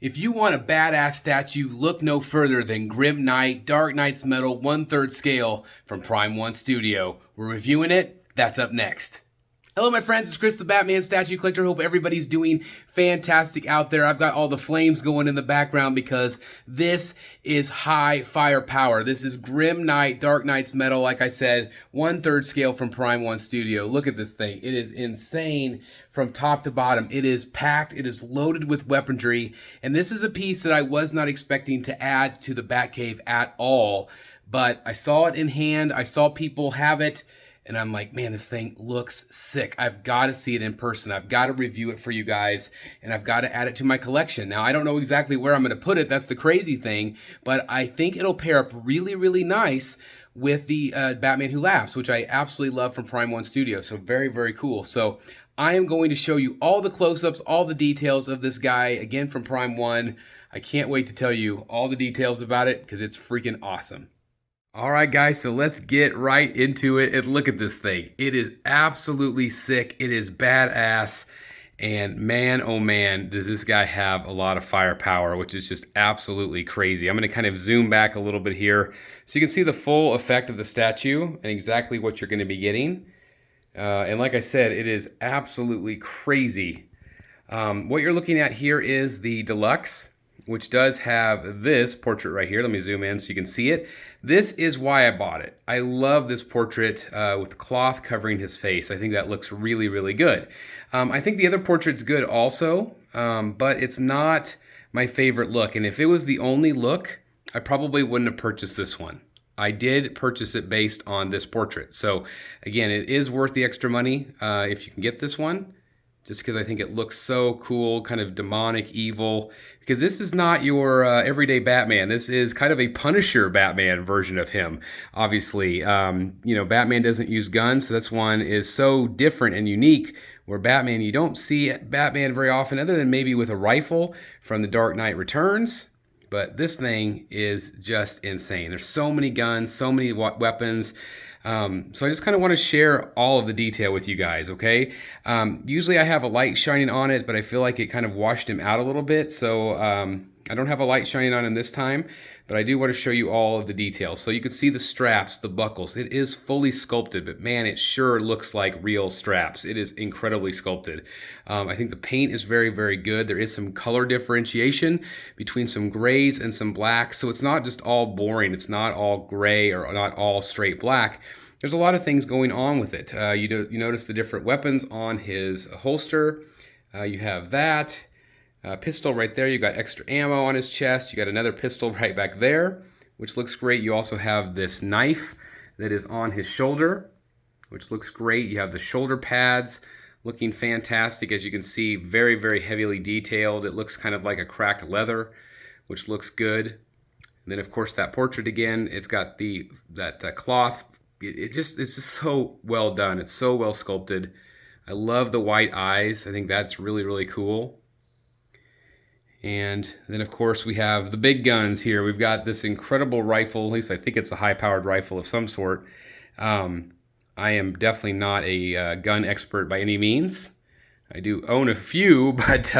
If you want a badass statue, look no further than Grim Knight, Dark Knight's Metal 1/3 scale from Prime 1 Studio. We're reviewing it. That's up next. Hello, my friends. It's Chris, the Batman statue collector. Hope everybody's doing fantastic out there. I've got all the flames going in the background because this is high firepower. This is Grim Knight, Dark Knight's Metal, like I said, 1/3 scale from Prime 1 Studio. Look at this thing. It is insane from top to bottom. It is packed. It is loaded with weaponry. And this is a piece that I was not expecting to add to the Batcave at all. But I saw it in hand. I saw people have it. And I'm like, man, this thing looks sick. I've got to see it in person. I've got to review it for you guys. And I've got to add it to my collection. Now, I don't know exactly where I'm going to put it. That's the crazy thing. But I think it'll pair up really, really nice with the Batman Who Laughs, which I absolutely love from Prime 1 Studio. So very, very cool. So I am going to show you all the close-ups, all the details of this guy, again, from Prime 1. I can't wait to tell you all the details about it because it's freaking awesome. All right, guys, so let's get right into it and look at this thing. It is absolutely sick. It is badass. And man, oh man, does this guy have a lot of firepower, which is just absolutely crazy. I'm going to kind of zoom back a little bit here so you can see the full effect of the statue and exactly what you're going to be getting. And like I said, it is absolutely crazy. What you're looking at here is the Deluxe, which does have this portrait right here. Let me zoom in so you can see it. This is why I bought it. I love this portrait with cloth covering his face. I think that looks really, really good. I think the other portrait's good also, but it's not my favorite look. And if it was the only look, I probably wouldn't have purchased this one. I did purchase it based on this portrait. So again, it is worth the extra money if you can get this one. Just because I think it looks so cool, kind of demonic, evil. Because this is not your everyday Batman. This is kind of a Punisher Batman version of him, obviously. You know, Batman doesn't use guns, so this one is so different and unique. Where Batman, you don't see Batman very often, other than maybe with a rifle from The Dark Knight Returns. But this thing is just insane. There's so many guns, so many weapons. So I just kind of want to share all of the detail with you guys, okay? Usually I have a light shining on it, but I feel like it kind of washed him out a little bit. So I don't have a light shining on him this time, but I do want to show you all of the details. So you can see the straps, the buckles. It is fully sculpted, but man, it sure looks like real straps. It is incredibly sculpted. I think the paint is very, very good. There is some color differentiation between some grays and some blacks. So it's not just all boring. It's not all gray or not all straight black. There's a lot of things going on with it. You notice the different weapons on his holster. You have that. Pistol right there. You got extra ammo on his chest. You got another pistol right back there, which looks great. You also have this knife that is on his shoulder, which looks great. You have the shoulder pads looking fantastic. As you can see, very, very heavily detailed. It looks kind of like a cracked leather, which looks good. And then, of course, that portrait again. It's got that cloth. It's just so well done. It's so well sculpted. I love the white eyes. I think that's really, really cool. And then, of course, we have the big guns here. We've got this incredible rifle. At least I think it's a high-powered rifle of some sort. I am definitely not a gun expert by any means. I do own a few, but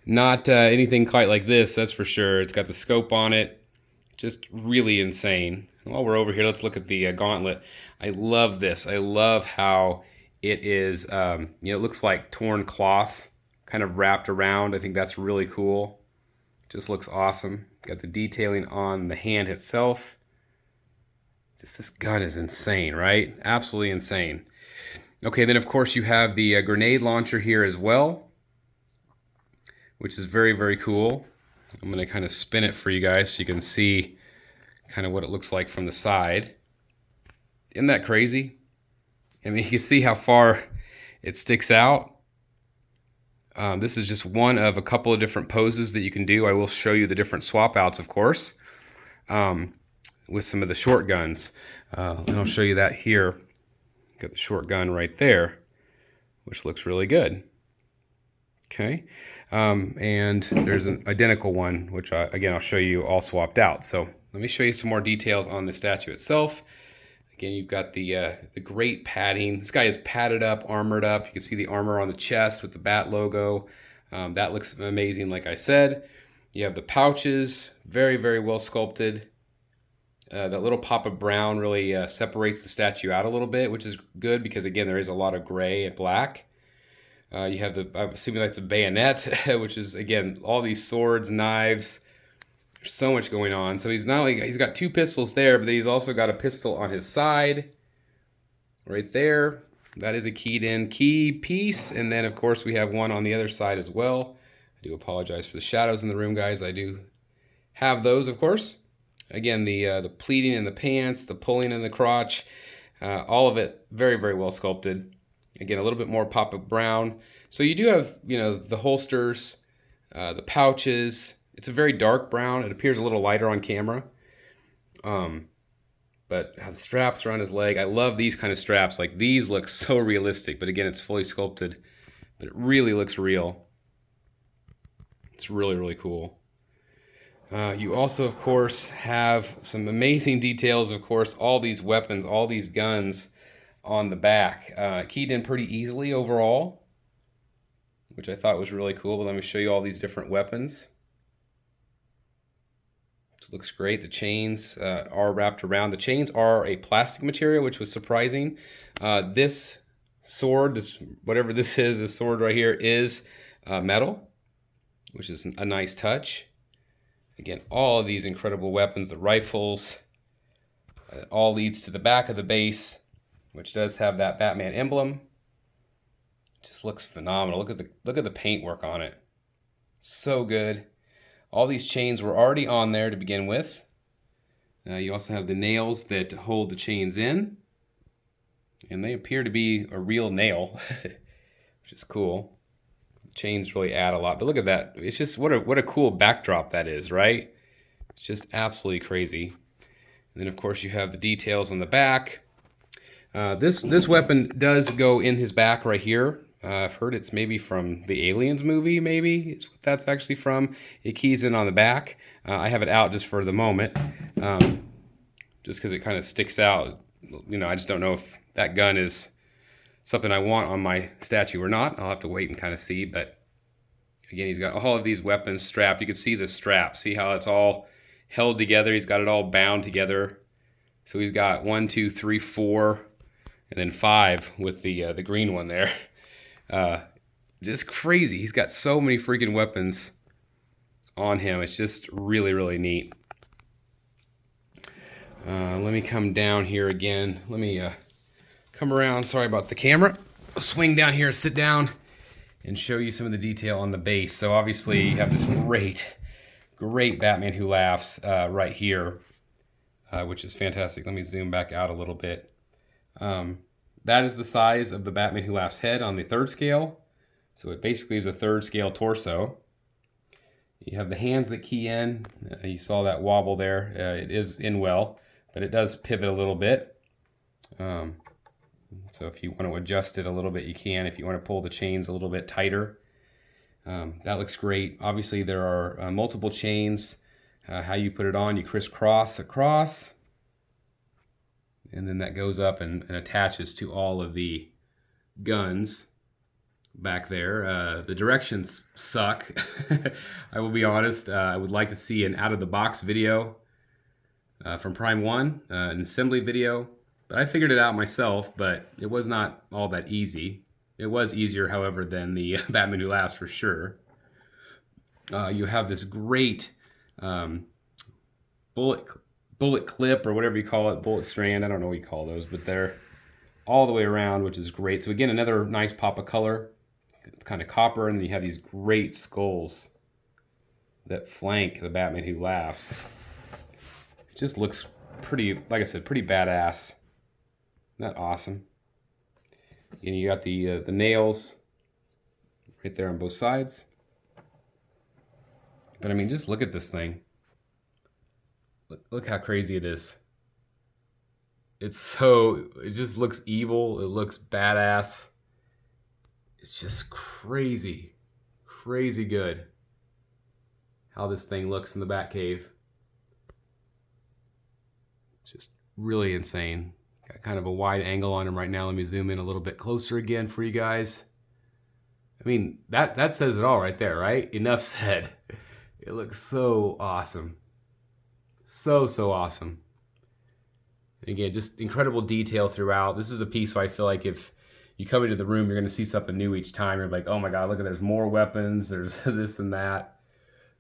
not anything quite like this, that's for sure. It's got the scope on it. Just really insane. While we're over here, let's look at the gauntlet. I love this. I love how it is, it looks like torn cloth kind of wrapped around. I think that's really cool. Just looks awesome. Got the detailing on the hand itself. Just this gun is insane, right? Absolutely insane. Okay, then of course you have the grenade launcher here as well, which is very, very cool. I'm going to kind of spin it for you guys so you can see kind of what it looks like from the side. Isn't that crazy? I mean, you can see how far it sticks out. This is just one of a couple of different poses that you can do. I will show you the different swap outs, of course, with some of the short guns. And I'll show you that here. Got the short gun right there, which looks really good. Okay, and there's an identical one, which again, I'll show you all swapped out. So let me show you some more details on the statue itself. Again, you've got the great padding. This guy is padded up, armored up. You can see the armor on the chest with the bat logo. That looks amazing, like I said. You have the pouches, very, very well sculpted. That little pop of brown really separates the statue out a little bit, which is good because, again, there is a lot of gray and black. You have I'm assuming that's a bayonet, which is, again, all these swords, knives. There's so much going on. So he's not only, he's got 2 pistols there, but he's also got a pistol on his side right there. That is a keyed in key piece. And then, of course, we have one on the other side as well. I do apologize for the shadows in the room, guys. I do have those, of course. Again, the pleating in the pants, the pulling in the crotch, all of it very, very well sculpted. Again, a little bit more pop of brown. So you do have, you know, the holsters, the pouches. It's a very dark brown. It appears a little lighter on camera. But the straps around his leg. I love these kind of straps. Like, these look so realistic. But again, it's fully sculpted. But it really looks real. It's really, really cool. You also, of course, have some amazing details. Of course, all these weapons, all these guns on the back. Keyed in pretty easily overall, which I thought was really cool. But let me show you all these different weapons. This looks great. The chains are wrapped around. The chains are a plastic material, which was surprising. This sword, whatever this sword right here is metal, which is a nice touch. Again, all of these incredible weapons, the rifles, all leads to the back of the base, which does have that Batman emblem. Just looks phenomenal. Look at the paintwork on it. So good. All these chains were already on there to begin with. You also have the nails that hold the chains in, and they appear to be a real nail, which is cool. Chains really add a lot, but look at that. It's just what a cool backdrop that is, right? It's just absolutely crazy. And then, of course, you have the details on the back. This weapon does go in his back right here. I've heard it's maybe from the Aliens movie, maybe it's what that's actually from. It keys in on the back. I have it out just for the moment, just because it kind of sticks out. You know, I just don't know if that gun is something I want on my statue or not. I'll have to wait and kind of see. But again, he's got all of these weapons strapped. You can see the strap. See how it's all held together? He's got it all bound together. So he's got 1, 2, 3, 4, and then 5 with the green one there. Just crazy. He's got so many freaking weapons on him. It's just really, really neat. Let me come down here again. Let me come around. Sorry about the camera. I'll swing down here, sit down, and show you some of the detail on the base. So obviously you have this great Batman Who Laughs right here, which is fantastic. Let me zoom back out a little bit. That is the size of the Batman Who Laughs head on the 3rd scale. So it basically is a 3rd scale torso. You have the hands that key in. You saw that wobble there. It is in well, but it does pivot a little bit. So if you want to adjust it a little bit, you can. If you want to pull the chains a little bit tighter, that looks great. Obviously, there are multiple chains. How you put it on, you crisscross across, and then that goes up and attaches to all of the guns back there. The directions suck. I will be honest. I would like to see an out-of-the-box video from Prime 1, an assembly video. But I figured it out myself, but it was not all that easy. It was easier, however, than the Batman Who Laughs for sure. You have this great bullet clip or whatever you call it, bullet strand. I don't know what you call those, but they're all the way around, which is great. So again, another nice pop of color. It's kind of copper, and then you have these great skulls that flank the Batman Who Laughs. It just looks pretty, like I said, pretty badass. Isn't that awesome? And you got the nails right there on both sides. But I mean, just look at this thing. Look how crazy it is. It just looks evil. It looks badass. It's just crazy, crazy good how this thing looks in the Batcave. Just really insane. Got kind of a wide angle on him right now. Let me zoom in a little bit closer again for you guys. I mean, that says it all right there, right? Enough said. It looks so awesome. So awesome. Again, just incredible detail throughout. This is a piece where I feel like if you come into the room, you're going to see something new each time. You're like, oh my God, look at, there's more weapons. There's this and that,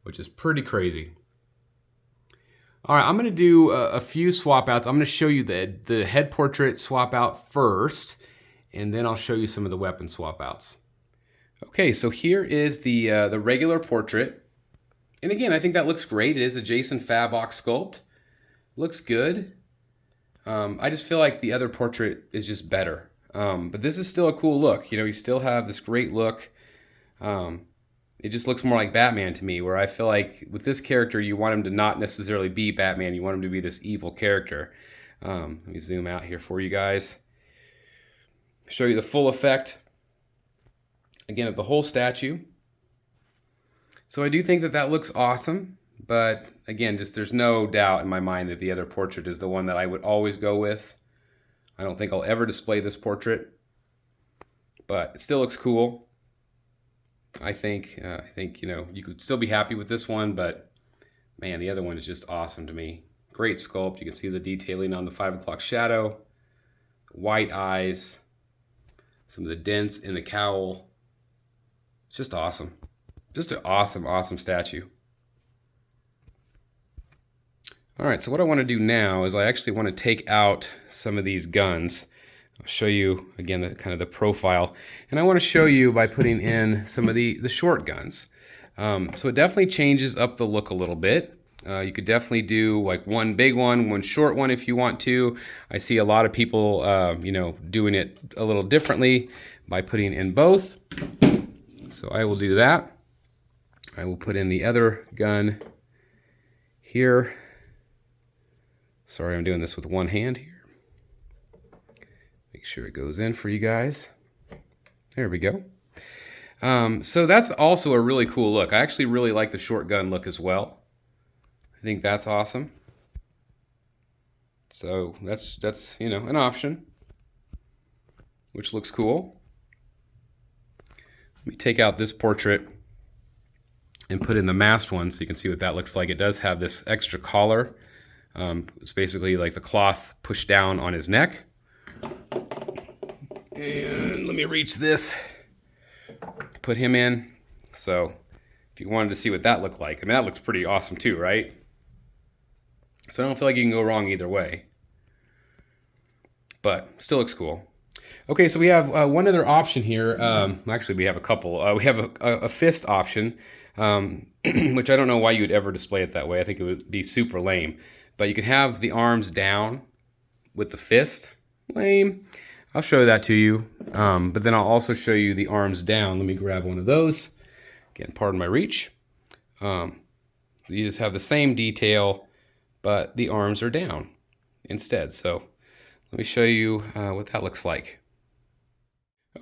which is pretty crazy. All right, I'm going to do a few swap outs. I'm going to show you the head portrait swap out first, and then I'll show you some of the weapon swap outs. Okay, so here is the regular portrait. And again, I think that looks great. It is a Jason Fabok sculpt. Looks good. I just feel like the other portrait is just better. But this is still a cool look. You know, you still have this great look. It just looks more like Batman to me, where I feel like with this character, you want him to not necessarily be Batman. You want him to be this evil character. Let me zoom out here for you guys. Show you the full effect, again, of the whole statue. So I do think that that looks awesome. But again, just there's no doubt in my mind that the other portrait is the one that I would always go with. I don't think I'll ever display this portrait, but it still looks cool. I think you know, you could still be happy with this one, but man, the other one is just awesome to me. Great sculpt. You can see the detailing on the 5 o'clock shadow, white eyes, some of the dents in the cowl. It's just awesome. Just an awesome statue. All right, so what I want to do now is I actually want to take out some of these guns. I'll show you, again, the profile. And I want to show you by putting in some of the short guns. So it definitely changes up the look a little bit. You could definitely do like one big one short one if you want to. I see a lot of people, you know, doing it a little differently by putting in both. So I will do that. I will put in the other gun here. Sorry, I'm doing this with one hand here. Make sure it goes in for you guys. There we go. So that's also a really cool look. I actually really like the short gun look as well. I think that's awesome. So that's you know, an option, which looks cool. Let me take out this portrait and put in the masked one so you can see what that looks like. It does have this extra collar. It's basically like the cloth pushed down on his neck. And let me reach this, put him in. So if you wanted to see what that looked like, I mean, that looks pretty awesome too, right? So I don't feel like you can go wrong either way, but still looks cool. Okay, so we have one other option here. Actually, we have a couple. We have a fist option, which I don't know why you would ever display it that way. I think it would be super lame. But you can have the arms down with the fist. Lame. I'll show that to you. But then I'll also show you the arms down. Let me grab one of those. Again, pardon my reach. You just have the same detail, but the arms are down instead. So let me show you what that looks like.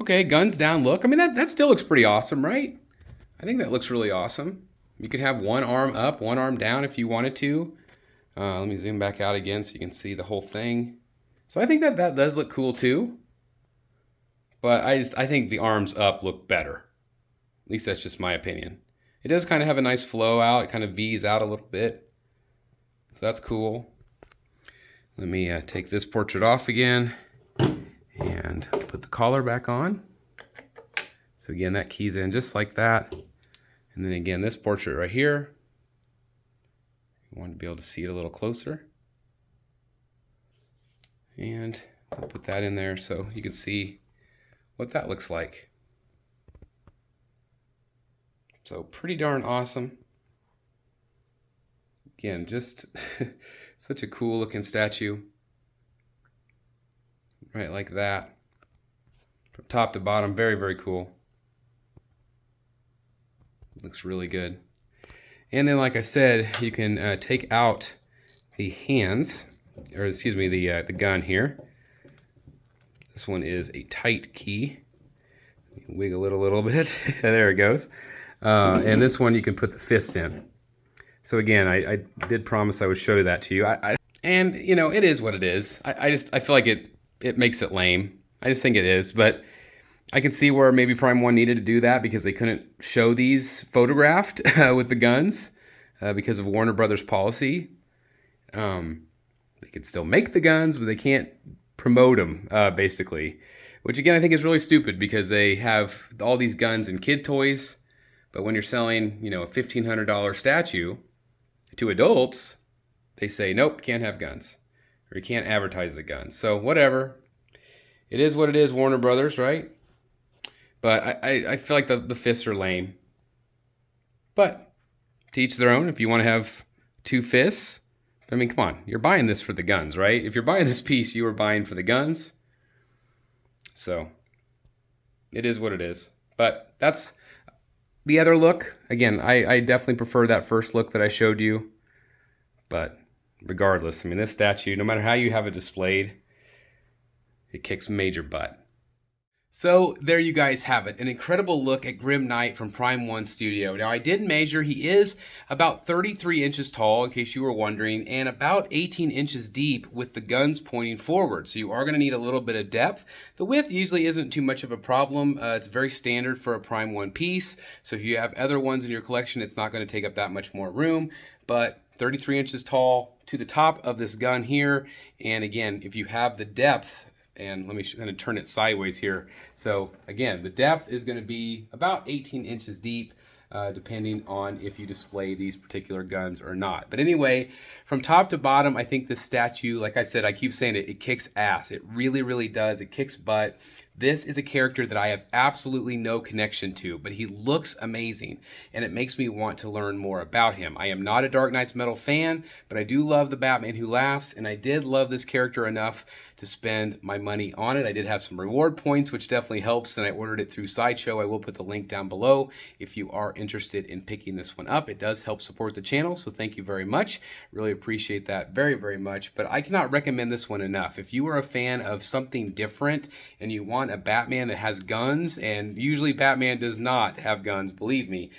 Okay, guns down look. I mean, that still looks pretty awesome, right? I think that looks really awesome. You could have one arm up, one arm down if you wanted to. Let me zoom back out again so you can see the whole thing. So I think that does look cool too. But I think the arms up look better. At least that's just my opinion. It does kind of have a nice flow out. It kind of V's out a little bit. So that's cool. Let me take this portrait off again and put the collar back on. So again, that keys in just like that. And then again, this portrait right here. I want to be able to see it a little closer. And I'll put that in there so you can see what that looks like. So pretty darn awesome. Again, just such a cool looking statue. Right like that. From top to bottom, very, very cool. Looks really good. And then, like I said, you can take out the hands, or excuse me, the gun here. This one is a tight key. Wiggle it a little bit. There it goes. And this one you can put the fists in. So again, I did promise I would show that to you. And you know, it is what it is. I feel like it makes it lame. I just think it is, but I can see where maybe Prime 1 needed to do that because they couldn't show these photographed with the guns. because of Warner Brothers policy. They can still make the guns, but they can't promote them, basically. Which, again, I think is really stupid because they have all these guns and kid toys. But when you're selling, a $1,500 statue to adults, they say, nope, can't have guns. Or you can't advertise the guns. So, whatever. It is what it is, Warner Brothers, right? But I feel like the fists are lame. But to each their own. If you want to have 2 fists, I mean, come on. You're buying this for the guns, right? If you're buying this piece, you are buying for the guns. So, it is what it is. But that's the other look. Again, I definitely prefer that first look that I showed you. But regardless, I mean, this statue, no matter how you have it displayed, it kicks major butt. So there you guys have it, an incredible look at Grim Knight from Prime 1 Studio. Now I did measure, he is about 33 inches tall, in case you were wondering, and about 18 inches deep with the guns pointing forward. So you are going to need a little bit of depth. The width usually isn't too much of a problem. It's very standard for a Prime 1 piece. So if you have other ones in your collection, it's not going to take up that much more room. But 33 inches tall to the top of this gun here. And again, if you have the depth, and let me kind of turn it sideways here. So again, the depth is going to be about 18 inches deep, depending on if you display these particular guns or not. But anyway, from top to bottom, I think this statue, like I said, I keep saying it kicks ass. It really, really does. It kicks butt. This is a character that I have absolutely no connection to, but he looks amazing, and it makes me want to learn more about him. I am not a Dark Knight's Metal fan, but I do love the Batman Who Laughs, and I did love this character enough to spend my money on it. I did have some reward points, which definitely helps, and I ordered it through Sideshow. I will put the link down below if you are interested in picking this one up. It does help support the channel, so thank you very much. Really appreciate that very, very much, but I cannot recommend this one enough. If you are a fan of something different and you want a Batman that has guns, and usually Batman does not have guns, believe me,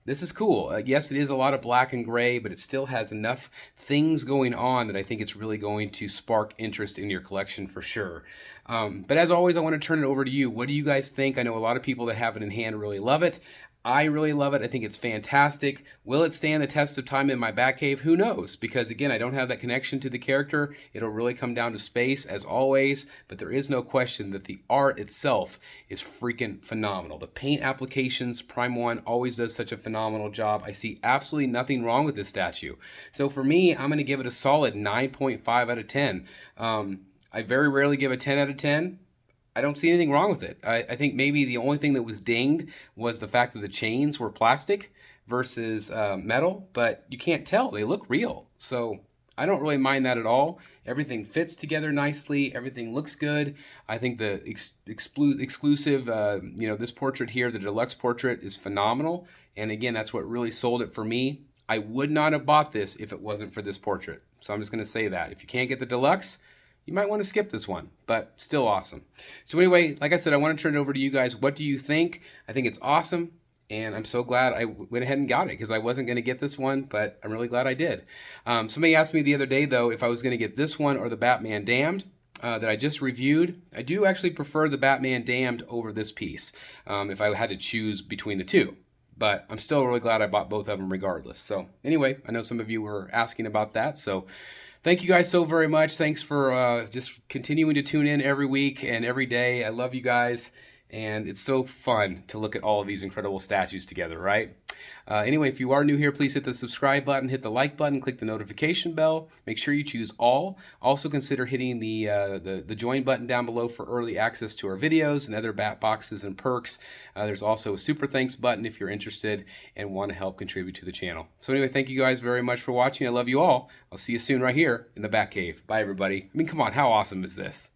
this is cool. Yes, it is a lot of black and gray, but it still has enough things going on that I think it's really going to spark interest in your collection for sure. But as always, I want to turn it over to you. What do you guys think? I know a lot of people that have it in hand really love it. I really love it. I think it's fantastic. Will it stand the test of time in my Batcave? Who knows? Because again, I don't have that connection to the character. It'll really come down to space as always, but there is no question that the art itself is freaking phenomenal. The paint applications, Prime 1 always does such a phenomenal job. I see absolutely nothing wrong with this statue. So for me, I'm going to give it a solid 9.5 out of 10. I very rarely give a 10 out of 10. I don't see anything wrong with it. I think maybe the only thing that was dinged was the fact that the chains were plastic versus metal, but you can't tell. They look real. So I don't really mind that at all. Everything fits together nicely. Everything looks good. I think the exclusive, this portrait here, the deluxe portrait, is phenomenal. And again, that's what really sold it for me. I would not have bought this if it wasn't for this portrait. So I'm just going to say that. If you can't get the deluxe, you might want to skip this one, but still awesome. So anyway, like I said, I want to turn it over to you guys. What do you think? I think it's awesome, and I'm so glad I went ahead and got it because I wasn't going to get this one, but I'm really glad I did. Somebody asked me the other day, though, if I was going to get this one or the Batman Damned that I just reviewed. I do actually prefer the Batman Damned over this piece if I had to choose between the two. But I'm still really glad I bought both of them regardless. So anyway, I know some of you were asking about that, so thank you guys so very much. Thanks for just continuing to tune in every week and every day. I love you guys, and it's so fun to look at all of these incredible statues together, right? Anyway, if you are new here, please hit the subscribe button, hit the like button, click the notification bell. Make sure you choose all. Also consider hitting the join button down below for early access to our videos and other bat boxes and perks. There's also a super thanks button if you're interested and want to help contribute to the channel. So anyway, thank you guys very much for watching. I love you all. I'll see you soon right here in the Batcave. Bye, everybody. I mean, come on, how awesome is this?